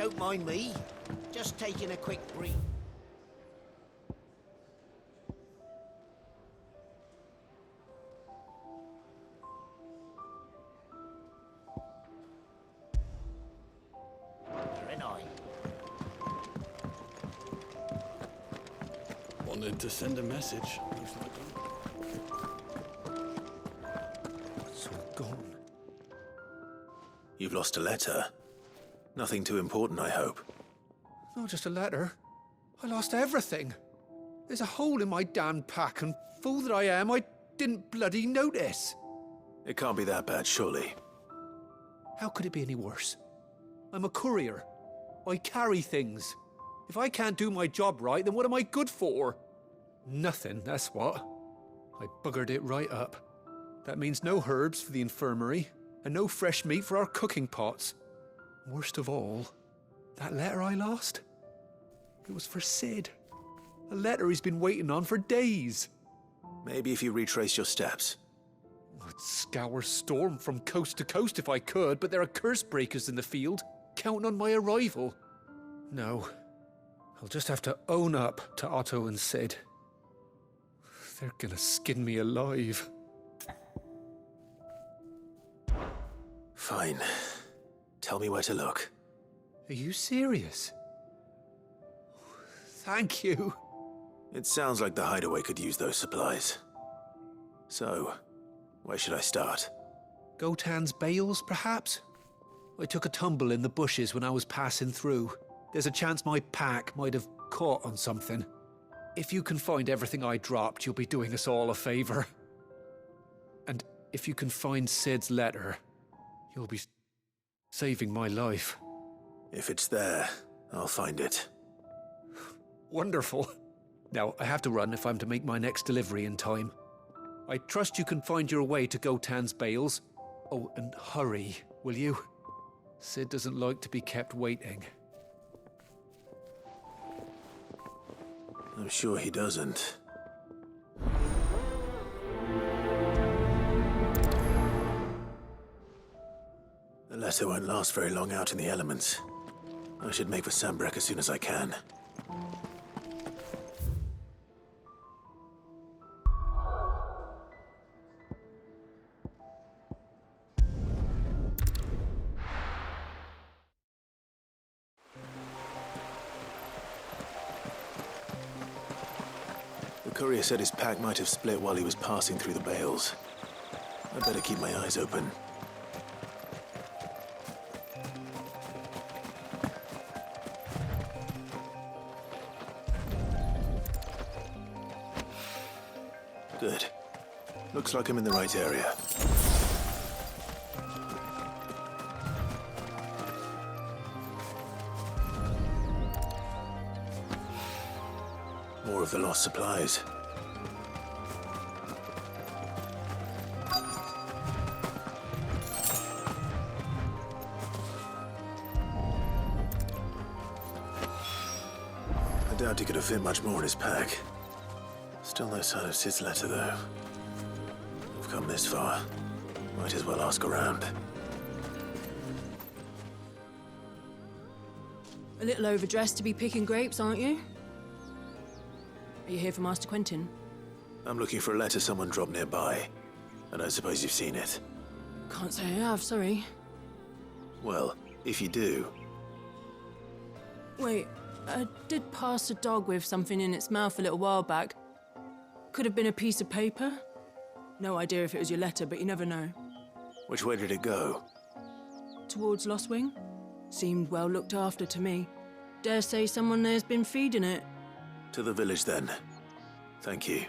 Don't mind me. Just taking a quick breathe. Very nice. Wanted to send a message. It's all gone. You've lost a letter. Nothing too important, I hope. Not just a letter. I lost everything. There's a hole in my damn pack, and fool that I am, I didn't bloody notice. It can't be that bad, surely. How could it be any worse? I'm a courier. I carry things. If I can't do my job right, then what am I good for? Nothing, that's what. I buggered it right up. That means no herbs for the infirmary, and no fresh meat for our cooking pots. Worst of all, that letter I lost? It was for Sid. A letter he's been waiting on for days. Maybe if you retrace your steps. I'd scour Storm from coast to coast if I could, but there are curse breakers in the field, counting on my arrival. No, I'll just have to own up to Otto and Sid. They're gonna skin me alive. Fine. Tell me where to look. Are you serious? Thank you. It sounds like the hideaway could use those supplies. So, where should I start? Gotan's bales, perhaps? I took a tumble in the bushes when I was passing through. There's a chance my pack might have caught on something. If you can find everything I dropped, you'll be doing us all a favor. And if you can find Sid's letter, you'll be saving my life. If it's there, I'll find it. Wonderful. Now, I have to run if I'm to make my next delivery in time. I trust you can find your way to Gotan's bales. Oh, and hurry, will you? Sid doesn't like to be kept waiting. I'm sure he doesn't. The letter won't last very long out in the elements. I should make for Sambrek as soon as I can. The courier said his pack might have split while he was passing through the bales. I'd better keep my eyes open. Good. Looks like I'm in the right area. More of the lost supplies. I doubt he could have fit much more in his pack. Still no sign of Sid's letter, though. We've come this far. Might as well ask around. A little overdressed to be picking grapes, aren't you? Are you here for Master Quentin? I'm looking for a letter someone dropped nearby. I don't suppose you've seen it. Can't say I have, sorry. Well, if you do, Wait, I did pass a dog with something in its mouth a little while back. Could have been a piece of paper. No idea if it was your letter, but you never know. which way did it go? Towards Lostwing? Seemed well looked after to me. Dare say someone there's been feeding it. To the village, then. Thank you.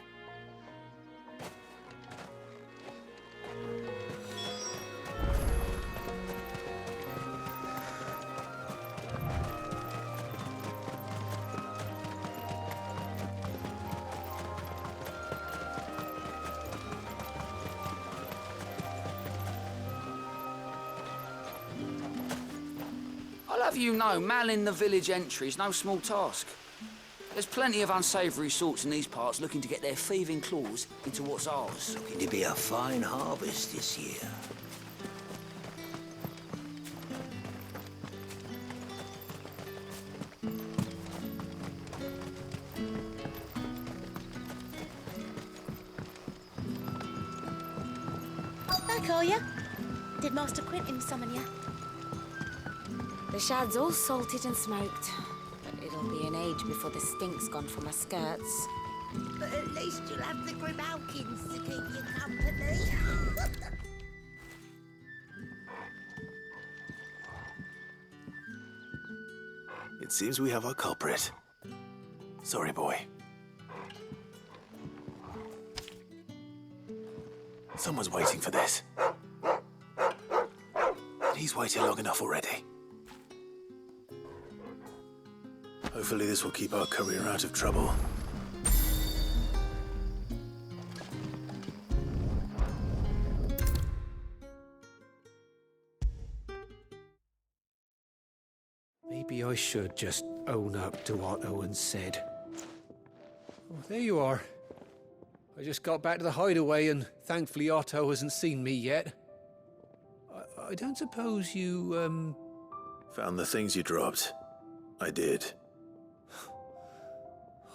I'll have you know, manning the village entry is no small task. There's plenty of unsavoury sorts in these parts looking to get their thieving claws into what's ours. Looking to be a fine harvest this year. call you? Did Master Quentin summon you? The shad's all salted and smoked, but it'll be an age before the stink's gone from my skirts. But at least you'll have the Grimalkins to keep you company. It seems we have our culprit. Sorry, boy. Someone's waiting for this. He's waited long enough already. Hopefully this will keep our courier out of trouble. Maybe I should just own up to what Owen said. Oh, there you are. I just got back to the hideaway and thankfully Otto hasn't seen me yet. I don't suppose you, Found the things you dropped. I did.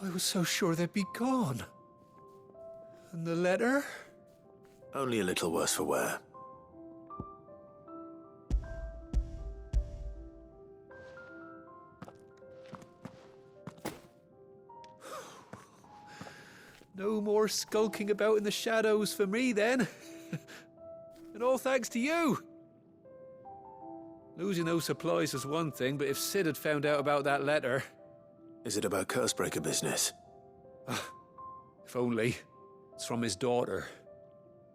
I was so sure they'd be gone. And the letter? Only a little worse for wear. No more skulking about in the shadows for me, then. And all thanks to you. Losing those supplies was one thing, but if Sid had found out about that letter... Is it about Cursebreaker business? If only. It's from his daughter.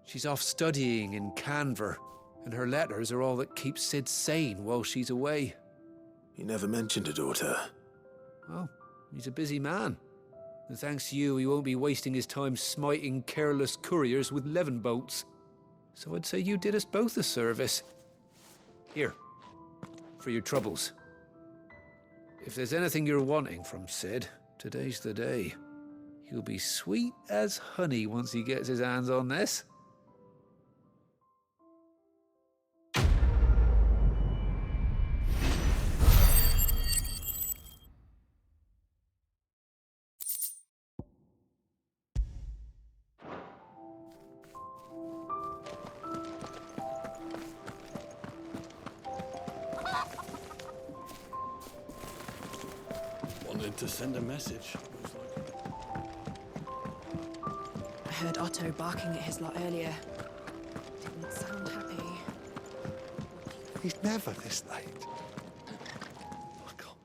She's off studying in Canver, and her letters are all that keeps Sid sane while she's away. He never mentioned a daughter. Well, he's a busy man. And thanks to you, he won't be wasting his time smiting careless couriers with levin bolts. So I'd say you did us both a service. Here, for your troubles. If there's anything you're wanting from Sid, today's the day. He'll be sweet as honey once he gets his hands on this. Wanted to send a message. I heard Otto barking at his lot earlier. Didn't sound happy. He's never this late. I can't.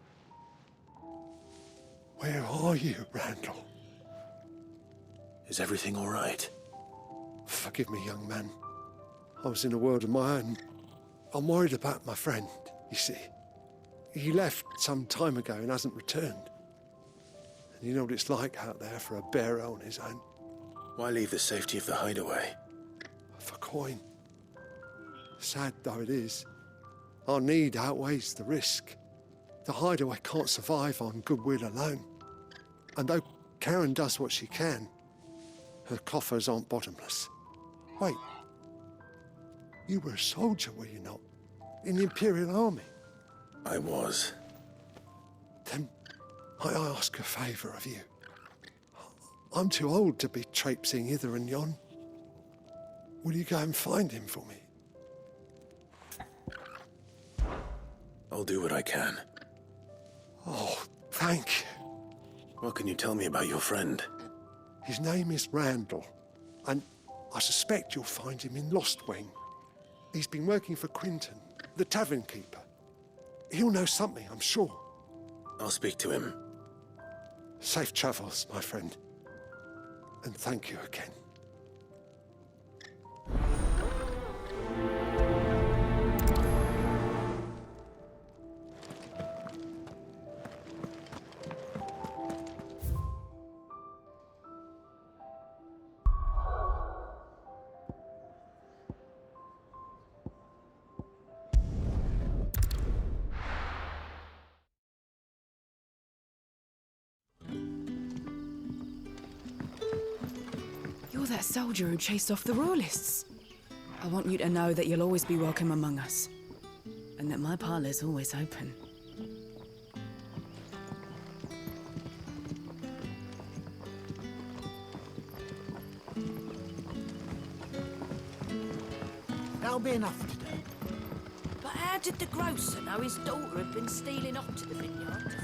Where are you, Randall? Is everything all right? Forgive me, young man. I was in a world of my own. I'm worried about my friend, you see. He left some time ago and hasn't returned. And you know what it's like out there for a bearer on his own. Why leave the safety of the hideaway? For coin. Sad though it is, our need outweighs the risk. The hideaway can't survive on goodwill alone. And though Karen does what she can, her coffers aren't bottomless. Wait, you were a soldier, were you not? In the Imperial Army? I was. Then I ask a favour of you. I'm too old to be traipsing hither and yon. Will you go and find him for me? I'll do what I can. Oh, thank you. What can you tell me about your friend? His name is Randall, and I suspect you'll find him in Lost Wing. He's been working for Quinton, the tavern keeper. He'll know something, I'm sure. I'll speak to him. Safe travels, my friend. And thank you again. You're that soldier who chased off the royalists. I want you to know that you'll always be welcome among us. And that my parlour's always open. That'll be enough for today. But how did the grocer know his daughter had been stealing off to the vineyard?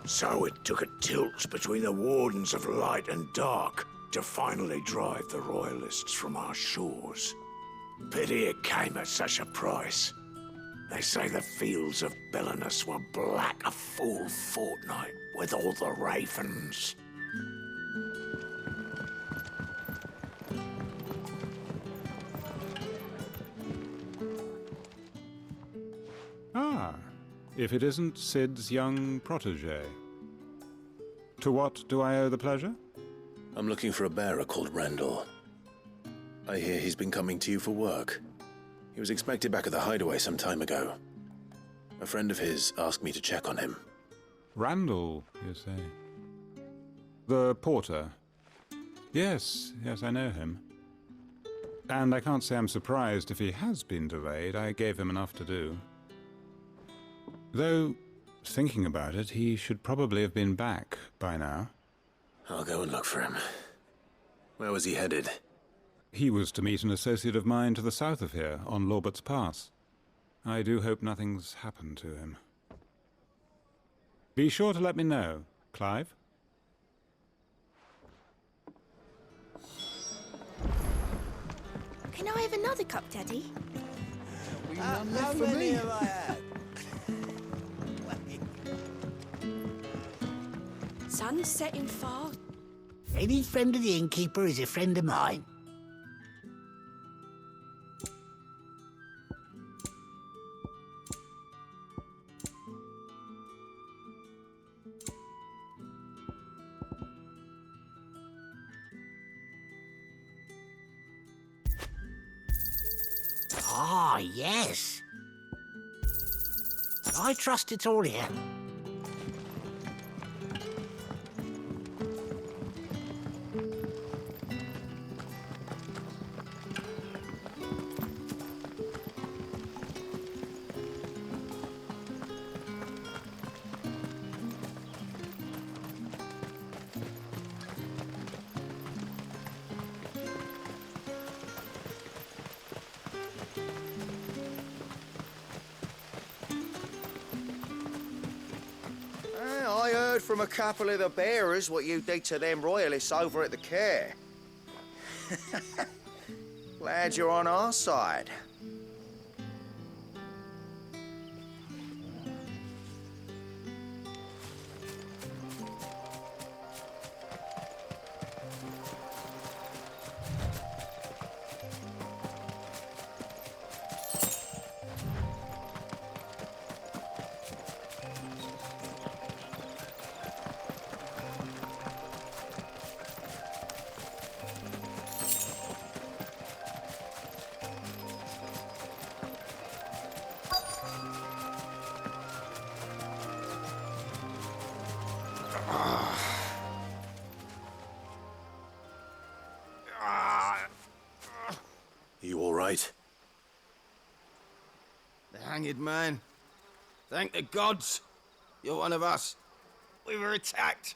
So it took a tilt between the Wardens of Light and Dark to finally drive the Royalists from our shores. Pity it came at such a price. They say the fields of Belenus were black a full fortnight with all the ravens. Ah, if it isn't Sid's young protege. To what do I owe the pleasure? I'm looking for a bearer called Randall. I hear he's been coming to you for work. He was expected back at the hideaway some time ago. A friend of his asked me to check on him. Randall, you say? The porter? Yes, I know him. And I can't say I'm surprised if he has been delayed. I gave him enough to do. Though, thinking about it, he should probably have been back by now. I'll go and look for him. Where was he headed? He was to meet an associate of mine to the south of here, on Lorbert's Pass. I do hope nothing's happened to him. Be sure to let me know, Clive. Can I have another cup, Daddy? None left for me. Sun's setting fast. Any friend of the innkeeper is a friend of mine. Ah, yes. I trust it's all here. I heard from a couple of the bearers what you did to them royalists over at the care. Glad you're on our side. You all right? The hanged man. Thank the gods. You're one of us. We were attacked.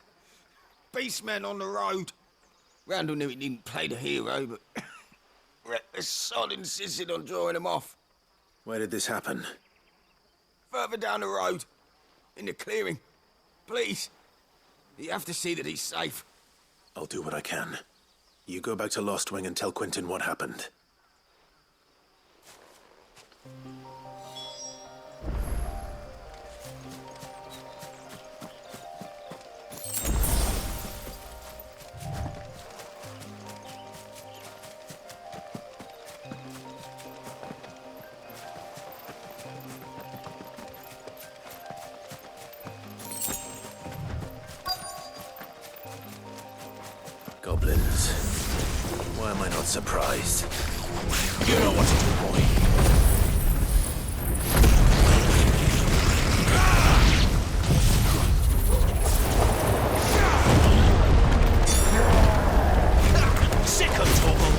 Beastmen on the road. Randall knew he didn't play the hero, but the sod insisted on drawing him off. Where did this happen? Further down the road. In the clearing. Please. You have to see that he's safe. I'll do what I can. You go back to Lost Wing and tell Quentin what happened. Goblins. Why am I not surprised? You know what to do, boy. Sick of trouble.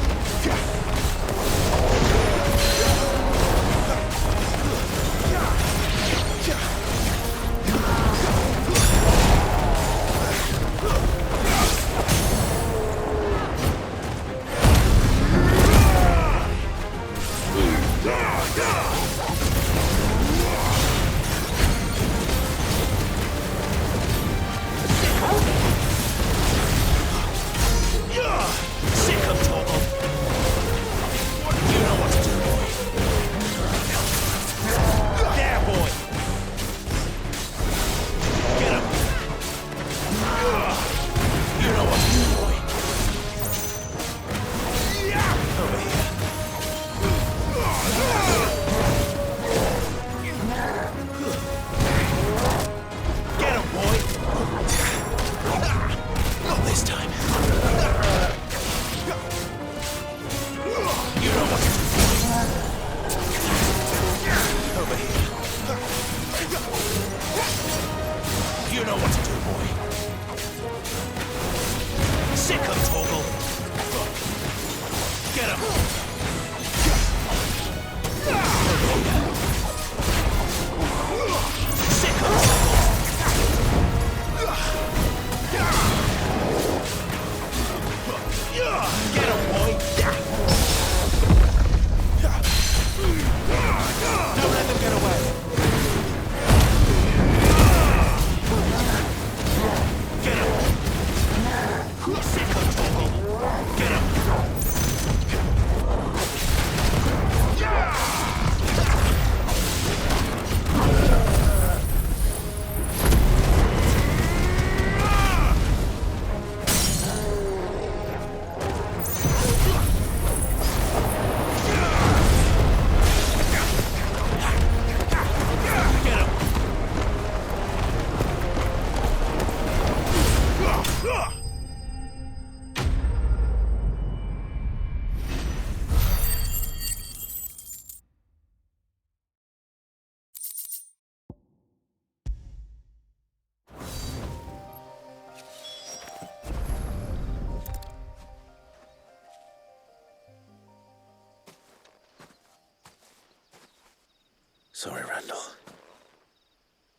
Get him! Get him, boy! Don't let them get away! Get him! Sick of talking! Get him! Sorry, Randall.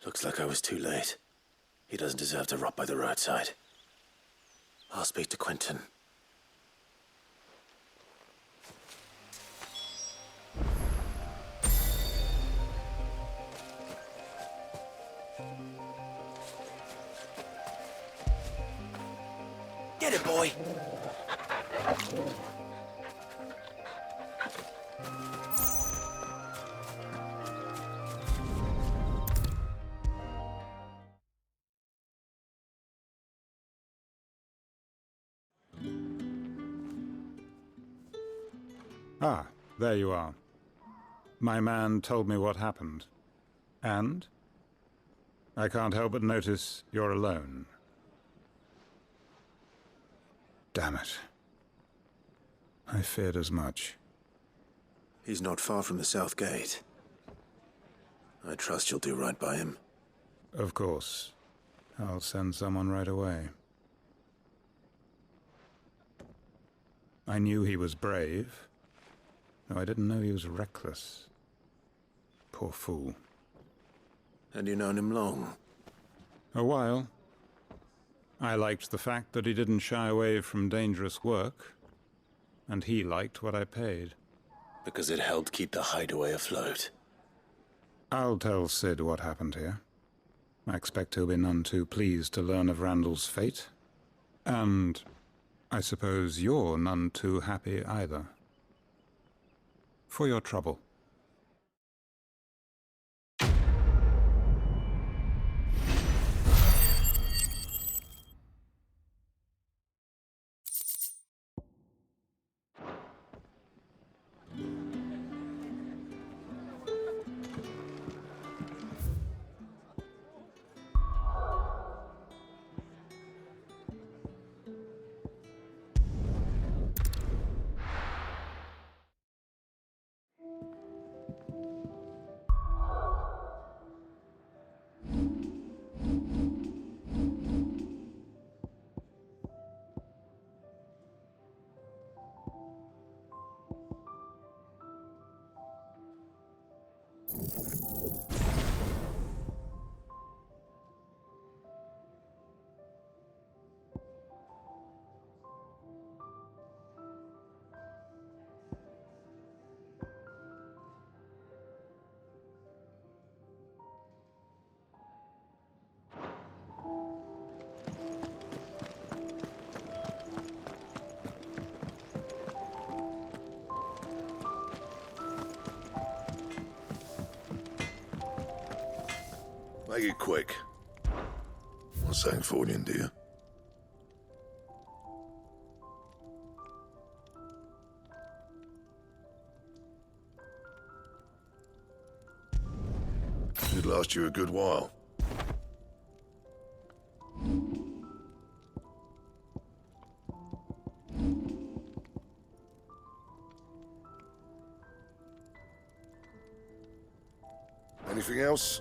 Looks like I was too late. He doesn't deserve to rot by the roadside. I'll speak to Quentin. Get it, boy! Ah, there you are. My man told me what happened. And? I can't help but notice you're alone. Damn it. I feared as much. He's not far from the South Gate. I trust you'll do right by him. Of course. I'll send someone right away. I knew he was brave, though I didn't know he was reckless. Poor fool. And you known him long? A while. I liked the fact that he didn't shy away from dangerous work, and he liked what I paid. Because it helped keep the hideaway afloat. I'll tell Sid what happened here. I expect he'll be none too pleased to learn of Randall's fate. And I suppose you're none too happy either. For your trouble. Make it quick. I'm saying forwarding, do you? Should last you a good while. Anything else?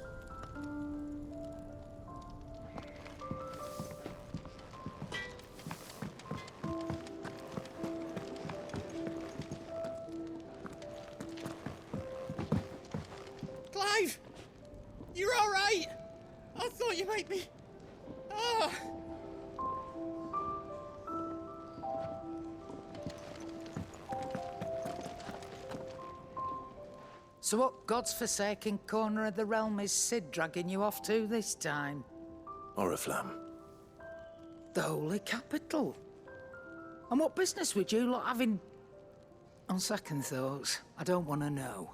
So what god's-forsaken corner of the realm is Sid dragging you off to this time? Oriflamme. The holy capital. And what business would you lot having... On second thoughts, I don't want to know.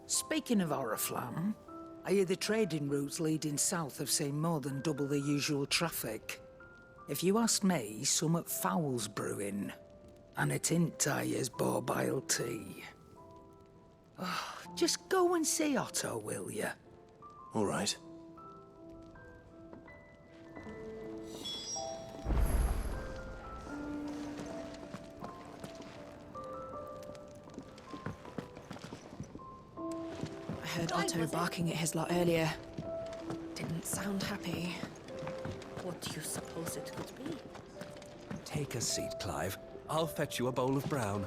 Speaking of Oriflamme, I hear the trading routes leading south have seen more than double the usual traffic. If you ask me, summat foul's brewing. And a tint tires borbile tea. Oh, just go and see Otto, will you? All right. I heard Otto barking at his lot earlier. Didn't sound happy. What do you suppose it could be? Take a seat, Clive. I'll fetch you a bowl of brown.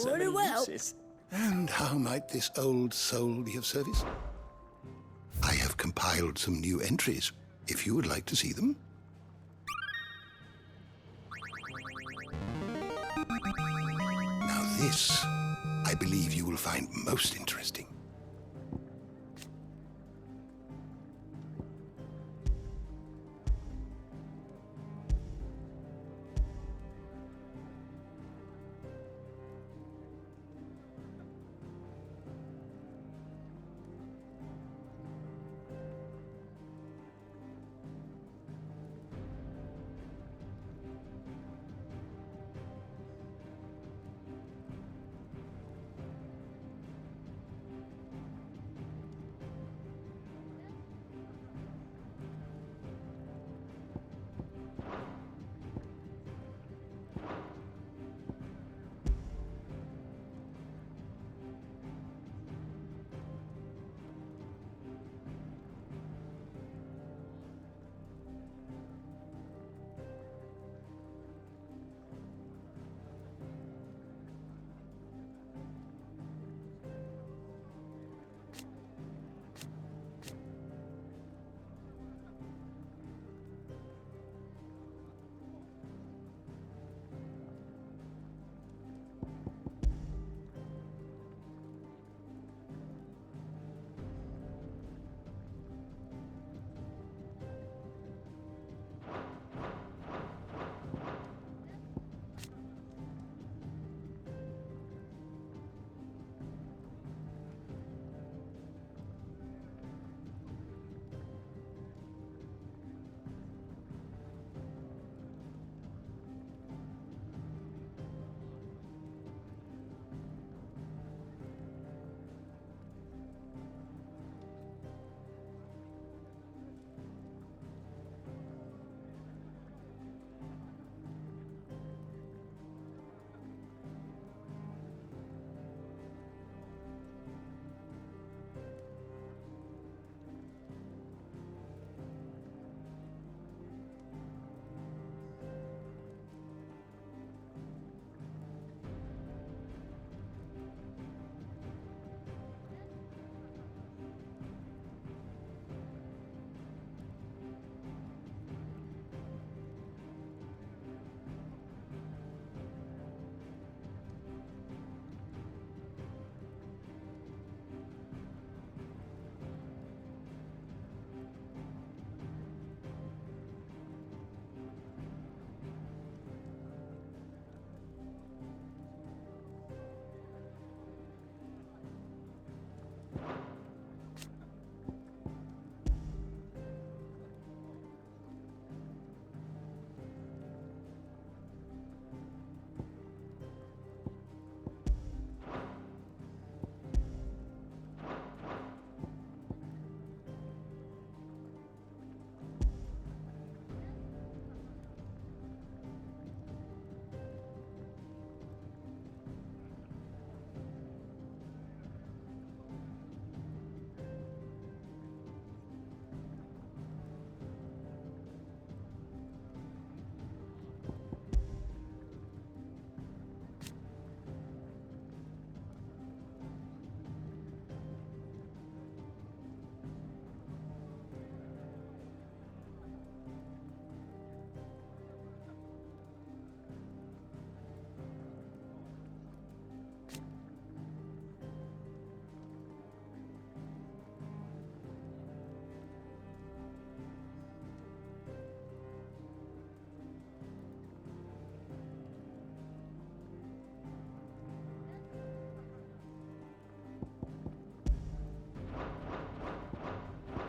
Very well. And how might this old soul be of service? I have compiled some new entries, if you would like to see them. Now this, I believe you will find most interesting.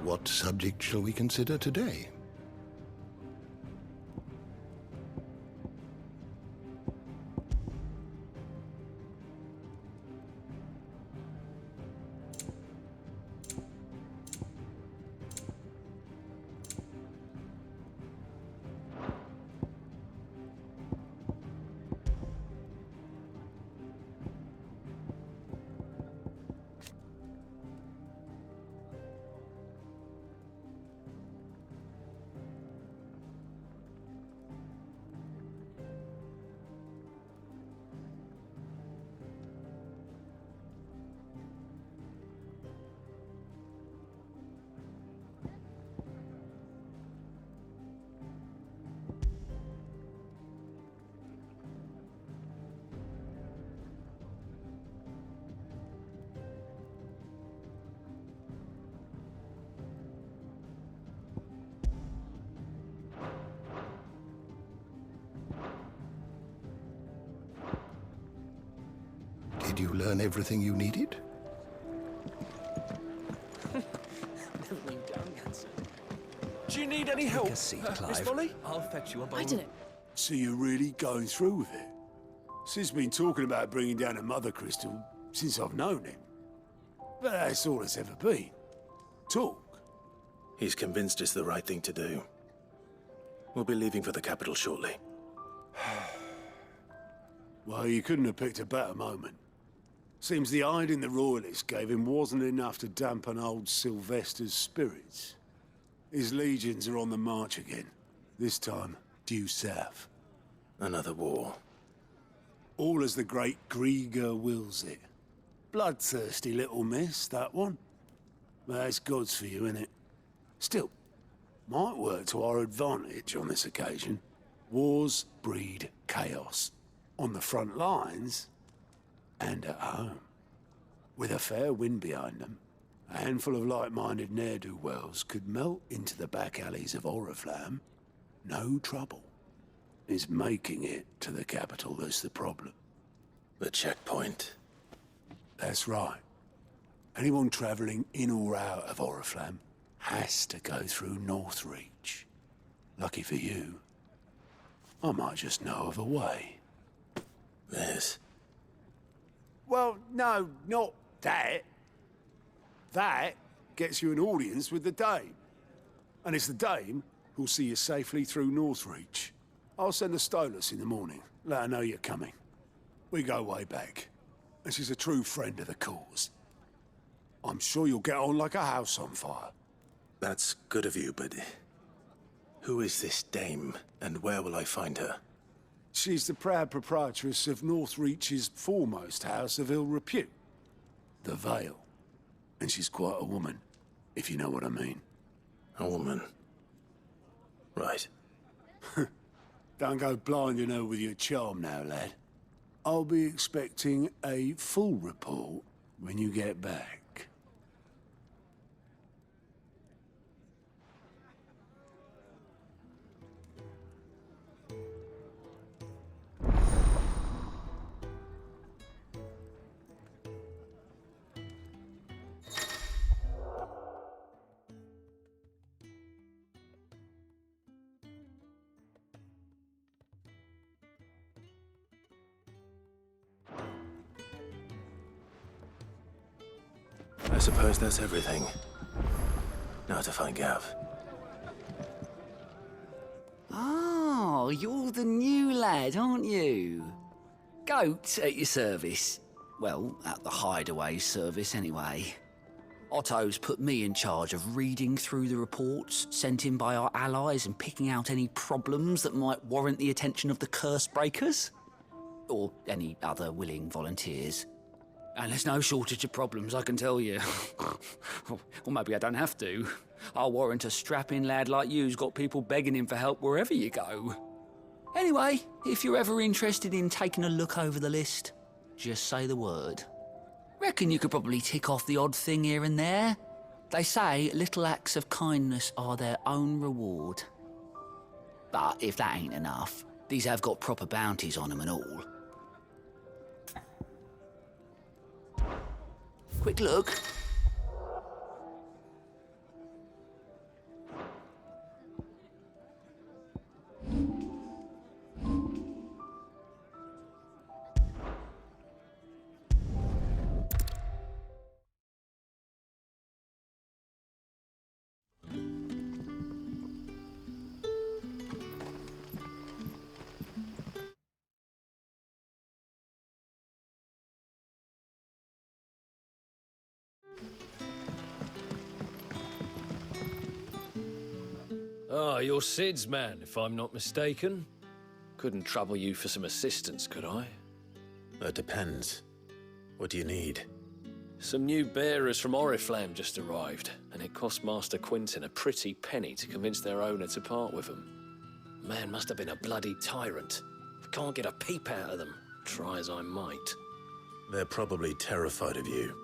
What subject shall we consider today? Did you learn everything you needed? Do you need any help, Take a seat, Clive. Miss Molly? I'll fetch you a bowl. I didn't. So you're really going through with it? Sid's been talking about bringing down a mother crystal since I've known him. But that's all it's ever been. Talk. He's convinced it's the right thing to do. We'll be leaving for the capital shortly. Well, you couldn't have picked a better moment. Seems the hiding the Royalists gave him wasn't enough to dampen old Sylvester's spirits. His legions are on the march again. This time, due south. Another war. All as the great Grieger wills it. Bloodthirsty little miss, that one. But that's God's for you, innit? Still, might work to our advantage on this occasion. Wars breed chaos. On the front lines, and at home. With a fair wind behind them, a handful of like-minded ne'er-do-wells could melt into the back alleys of Oriflamme. No trouble. It's making it to the capital that's the problem. The checkpoint. That's right. Anyone travelling in or out of Oriflamme has to go through Northreach. Lucky for you, I might just know of a way. This. Well, no, not that. That gets you an audience with the Dame. And it's the Dame who'll see you safely through Northreach. I'll send the Stolas in the morning. Let her know you're coming. We go way back. And she's a true friend of the cause. I'm sure you'll get on like a house on fire. That's good of you, but... who is this Dame, and where will I find her? She's the proud proprietress of Northreach's foremost house of ill repute, the Vale. And she's quite a woman, if you know what I mean. A woman? Right. Don't go blinding her with your charm now, lad. I'll be expecting a full report when you get back. I suppose that's everything. Now to find Gav. Oh, you're the new lad, aren't you? Goat at your service. Well, at the Hideaway service, anyway. Otto's put me in charge of reading through the reports sent in by our allies and picking out any problems that might warrant the attention of the curse breakers. Or any other willing volunteers. And there's no shortage of problems, I can tell you. Or maybe I don't have to. I'll warrant a strapping lad like you's got people begging him for help wherever you go. Anyway, if you're ever interested in taking a look over the list, just say the word. Reckon you could probably tick off the odd thing here and there. They say little acts of kindness are their own reward. But if that ain't enough, these have got proper bounties on them and all. Quick look. Ah, you're Sid's man, if I'm not mistaken. Couldn't trouble you for some assistance, could I? That depends. What do you need? Some new bearers from Oriflamme just arrived, and it cost Master Quinton a pretty penny to convince their owner to part with them. Man must have been a bloody tyrant. I can't get a peep out of them, try as I might. They're probably terrified of you.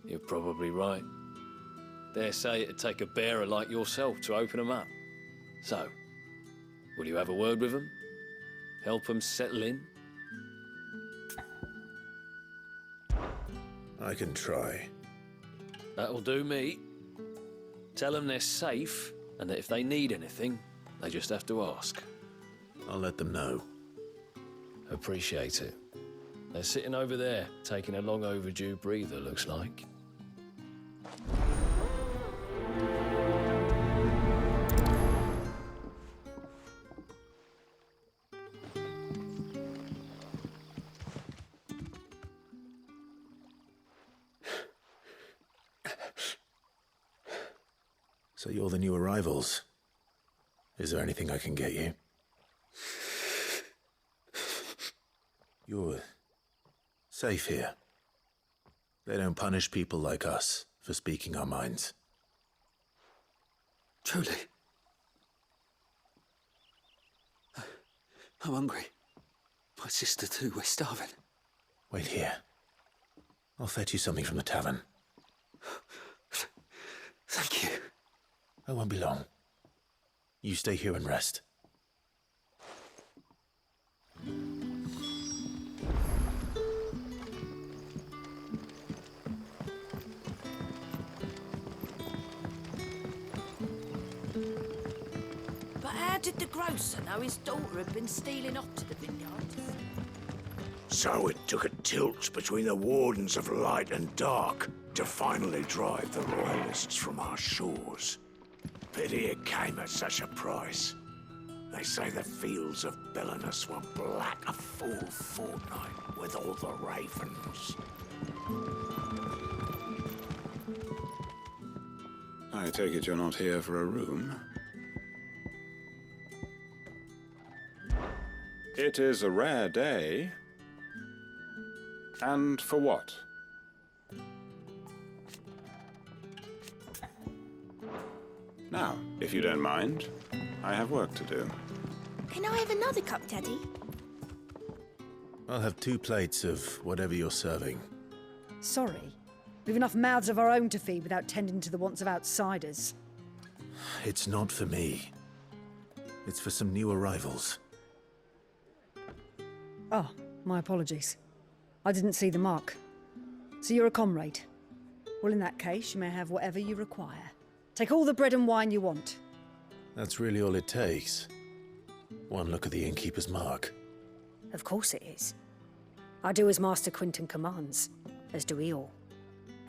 You're probably right. Dare say it'd take a bearer like yourself to open them up. So, will you have a word with them? Help them settle in? I can try. That'll do me. Tell them they're safe, and that if they need anything, they just have to ask. I'll let them know. Appreciate it. They're sitting over there, taking a long overdue breather, looks like. So you're the new arrivals. Is there anything I can get you? You're safe here. They don't punish people like us for speaking our minds. Truly. I'm hungry. My sister too, we're starving. Wait here. I'll fetch you something from the tavern. Thank you. I won't be long. You stay here and rest. But how did the grocer know his daughter had been stealing off to the vineyard? So it took a tilt between the Wardens of Light and Dark to finally drive the Royalists from our shores. Pity it came at such a price. They say the fields of Belenus were black a full fortnight with all the ravens. I take it you're not here for a room? It is a rare day. And for what? Now, if you don't mind, I have work to do. Can I have another cup, Daddy? I'll have 2 plates of whatever you're serving. Sorry. We've enough mouths of our own to feed without tending to the wants of outsiders. It's not for me. It's for some new arrivals. Oh, my apologies. I didn't see the mark. So you're a comrade. Well, in that case, you may have whatever you require. Take all the bread and wine you want. That's really all it takes. One look at the innkeeper's mark. Of course it is. I do as Master Quinton commands, as do we all.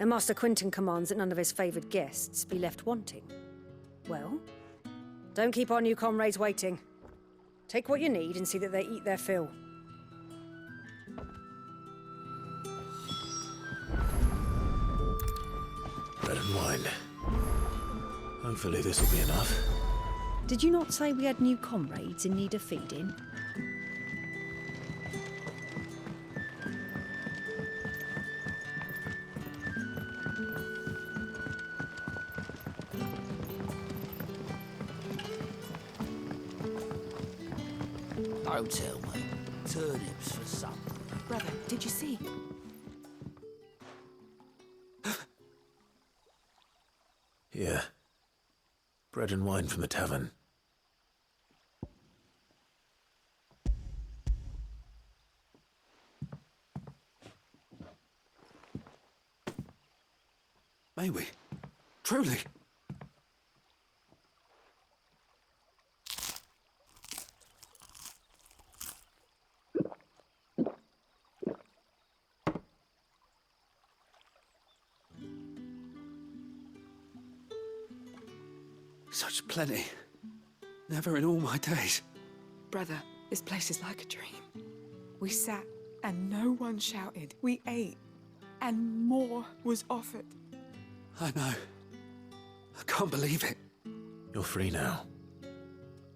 And Master Quinton commands that none of his favoured guests be left wanting. Well, don't keep our new comrades waiting. Take what you need and see that they eat their fill. Bread and wine. Hopefully this will be enough. Did you not say we had new comrades in need of feeding? Don't tell me. Turnips for supper. Brother, did you see? Here. Bread and wine from the tavern. May we? Truly? Such plenty. Never in all my days. Brother, this place is like a dream. We sat and no one shouted. We ate and more was offered. I know. I can't believe it. You're free now.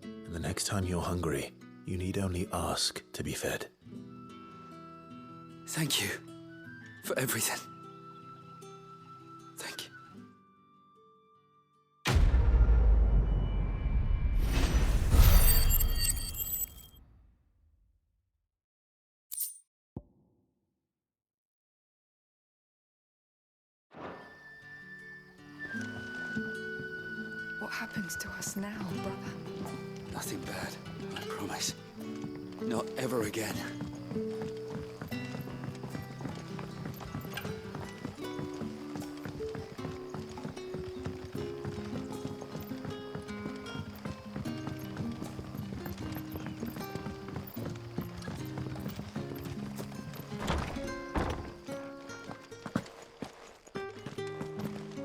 And the next time you're hungry, you need only ask to be fed. Thank you for everything. Thank you. What happens to us now, brother? Nothing bad, I promise. Not ever again.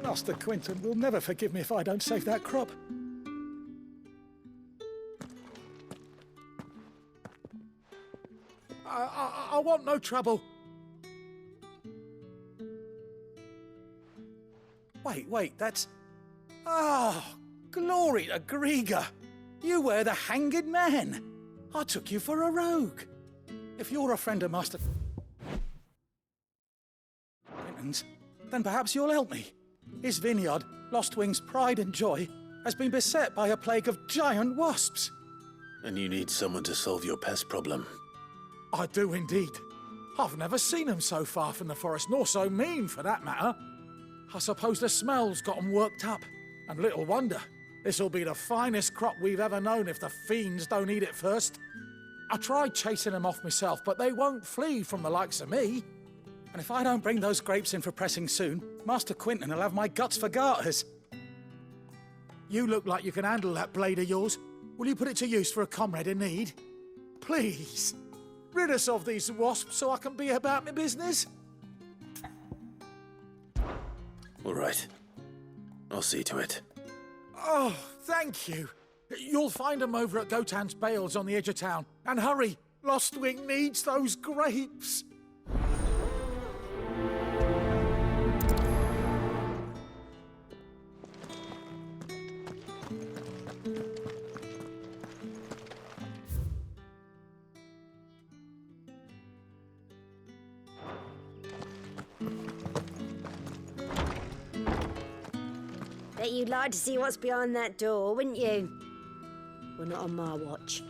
Master Quinton will never forgive me if I don't save that crop. I want no trouble. Wait, that's... Oh, glory to Grieger. You were the hanged man. I took you for a rogue. If you're a friend of Master Quinton's, then perhaps you'll help me. His vineyard, Lostwing's pride and joy, has been beset by a plague of giant wasps. And you need someone to solve your pest problem. I do indeed. I've never seen them so far from the forest, nor so mean, for that matter. I suppose the smell's got them worked up. And little wonder. This'll be the finest crop we've ever known if the fiends don't eat it first. I tried chasing them off myself, but they won't flee from the likes of me. And if I don't bring those grapes in for pressing soon, Master Quinton will have my guts for garters. You look like you can handle that blade of yours. Will you put it to use for a comrade in need? Please, rid us of these wasps so I can be about my business. All right. I'll see to it. Oh, thank you. You'll find them over at Gotan's Bales on the edge of town. And hurry, Lostwing needs those grapes. Bet you'd like to see what's behind that door, wouldn't you? Well, not on my watch.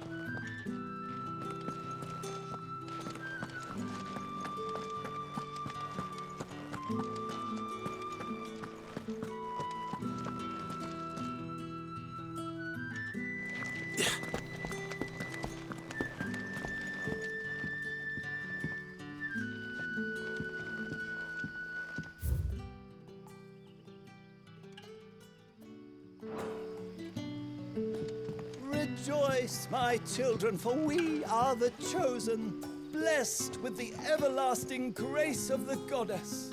Rejoice, my children, for we are the chosen, blessed with the everlasting grace of the goddess.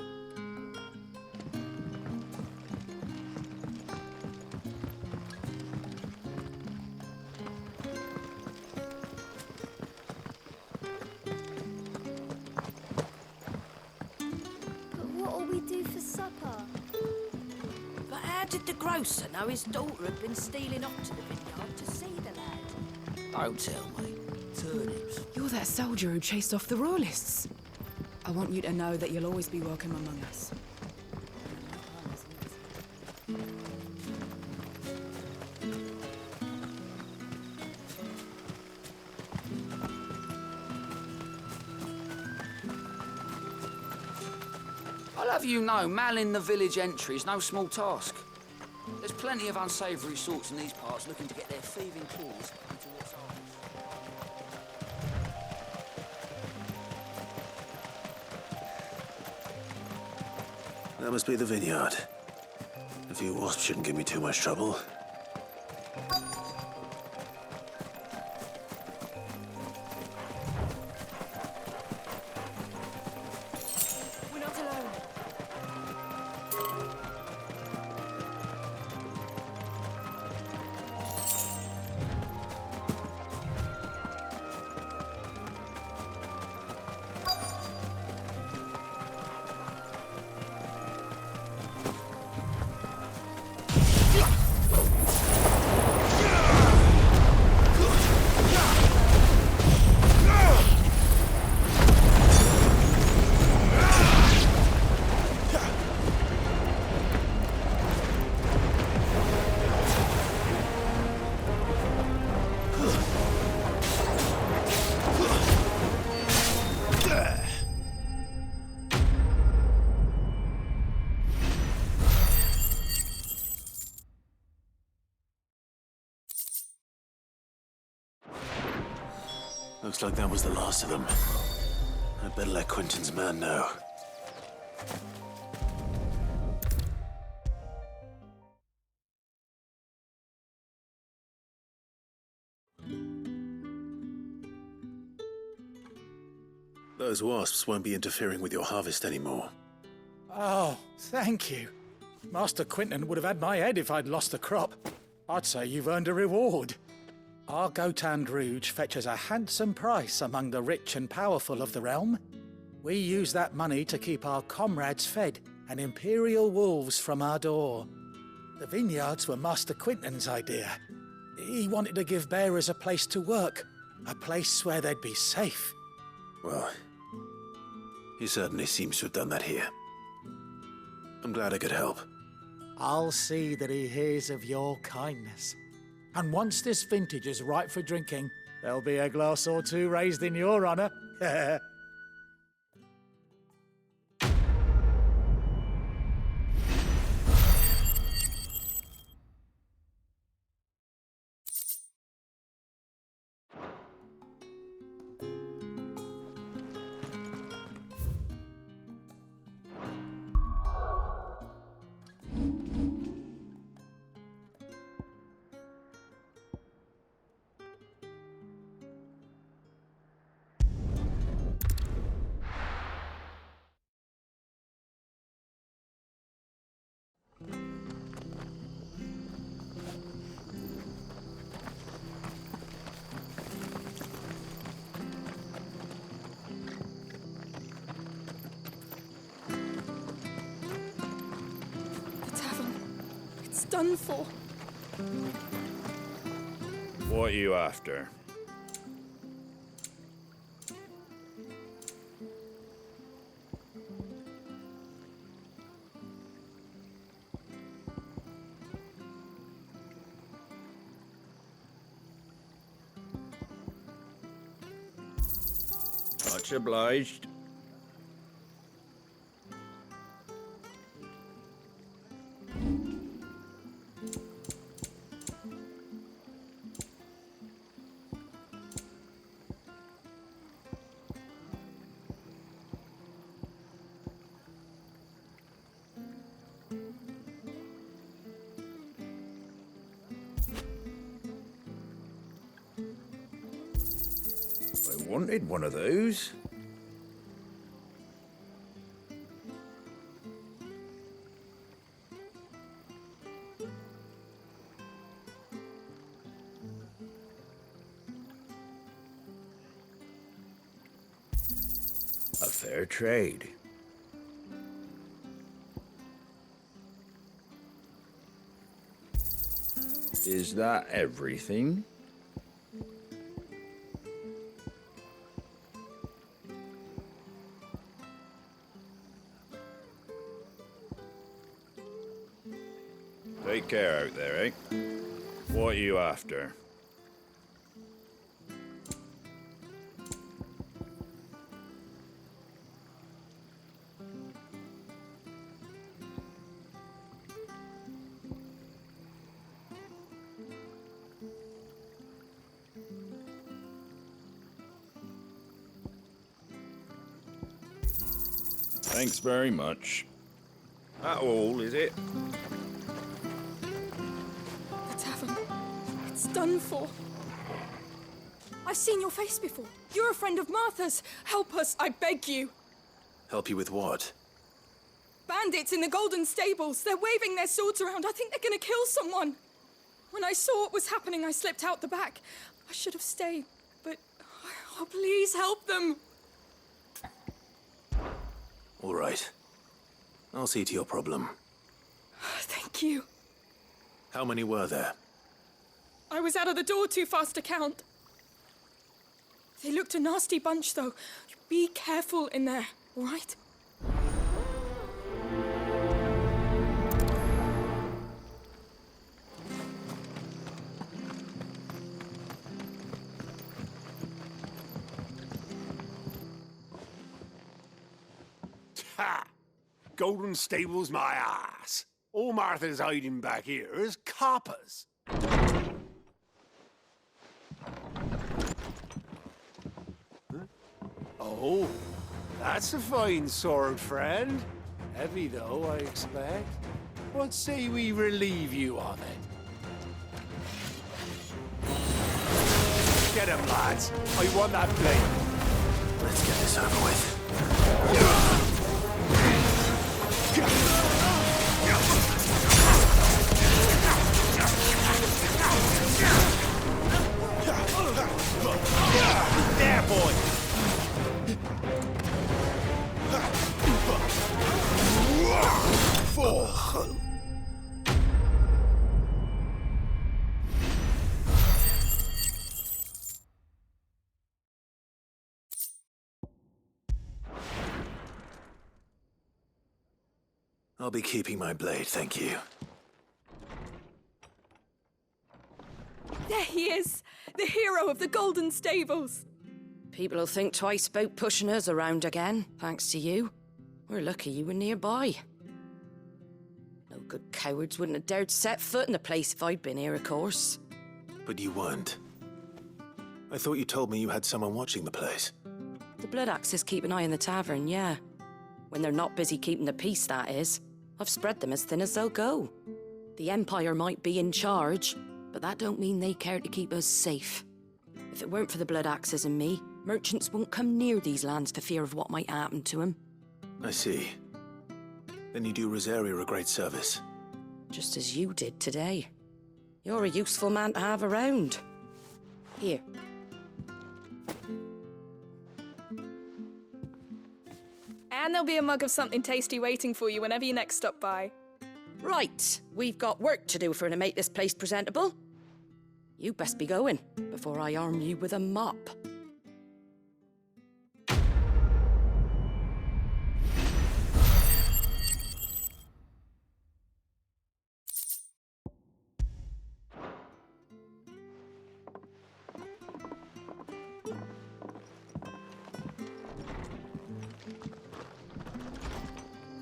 But what'll we do for supper? But how did the grocer know his daughter had been stealing off to the vineyard to see the lad? Don't tell me. Turnips. You're that soldier who chased off the royalists. I want you to know that you'll always be welcome among us. I'll have you know, manning the village entry is no small task. There's plenty of unsavoury sorts in these parts looking to get their thieving claws into what's ours. That must be the vineyard. A few wasps shouldn't give me too much trouble. We're not alone. Looks like that was the last of them. I'd better let Quentin's man know. Those wasps won't be interfering with your harvest anymore. Oh, thank you. Master Quentin would have had my head if I'd lost the crop. I'd say you've earned a reward. Our Gotand Rouge fetches a handsome price among the rich and powerful of the realm. We use that money to keep our comrades fed and imperial wolves from our door. The vineyards were Master Quentin's idea. He wanted to give bearers a place to work, a place where they'd be safe. Well, he certainly seems to have done that here. I'm glad I could help. I'll see that he hears of your kindness. And once this vintage is ripe for drinking, there'll be a glass or two raised in your honour. Done for. What are you after? Much obliged. I wanted one of those. A fair trade. Is that everything? Take care out there, eh? What are you after? Thanks very much. That all, is it? The tavern. It's done for. I've seen your face before. You're a friend of Martha's. Help us, I beg you. Help you with what? Bandits in the Golden Stables. They're waving their swords around. I think they're gonna kill someone. When I saw what was happening, I slipped out the back. I should have stayed, but... Oh, please help them. All right. I'll see to your problem. Thank you. How many were there? I was out of the door too fast to count. They looked a nasty bunch, though. Be careful in there, all right? Ha! Golden Stables my ass. All Martha's hiding back here is coppers. Oh, that's a fine sword, friend. Heavy, though, I expect. What say we relieve you of it? Get him, lads. I want that blade. Let's get this over with. There, boy! I'll be keeping my blade, thank you. There he is! The hero of the Golden Stables! People will think twice about pushing us around again, thanks to you. We're lucky you were nearby. No good cowards wouldn't have dared set foot in the place if I'd been here, of course. But you weren't. I thought you told me you had someone watching the place. The Blood Axes keep an eye on the tavern, yeah. When they're not busy keeping the peace, that is. I've spread them as thin as they'll go. The Empire might be in charge, but that don't mean they care to keep us safe. If it weren't for the Blood Axes and me, merchants won't come near these lands for fear of what might happen to them. I see. Then you do Rosaria a great service. Just as you did today. You're a useful man to have around. Here. And there'll be a mug of something tasty waiting for you whenever you next stop by. Right, we've got work to do for to make this place presentable. You best be going, before I arm you with a mop.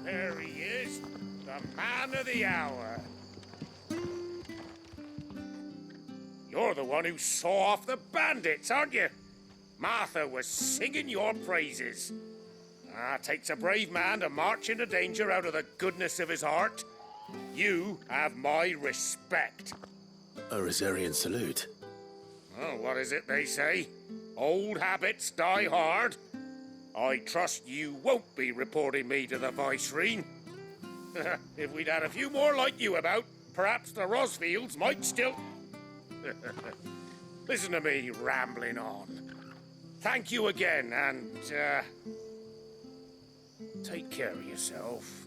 There he is, the man of the hour. You're the one who saw off the bandits, aren't you? Martha was singing your praises. Takes a brave man to march into danger out of the goodness of his heart. You have my respect. A Rosarian salute. Oh, what is it they say? Old habits die hard. I trust you won't be reporting me to the Viceroy. If we'd had a few more like you about, perhaps the Rosfields might still... Listen to me rambling on. Thank you again, and, take care of yourself.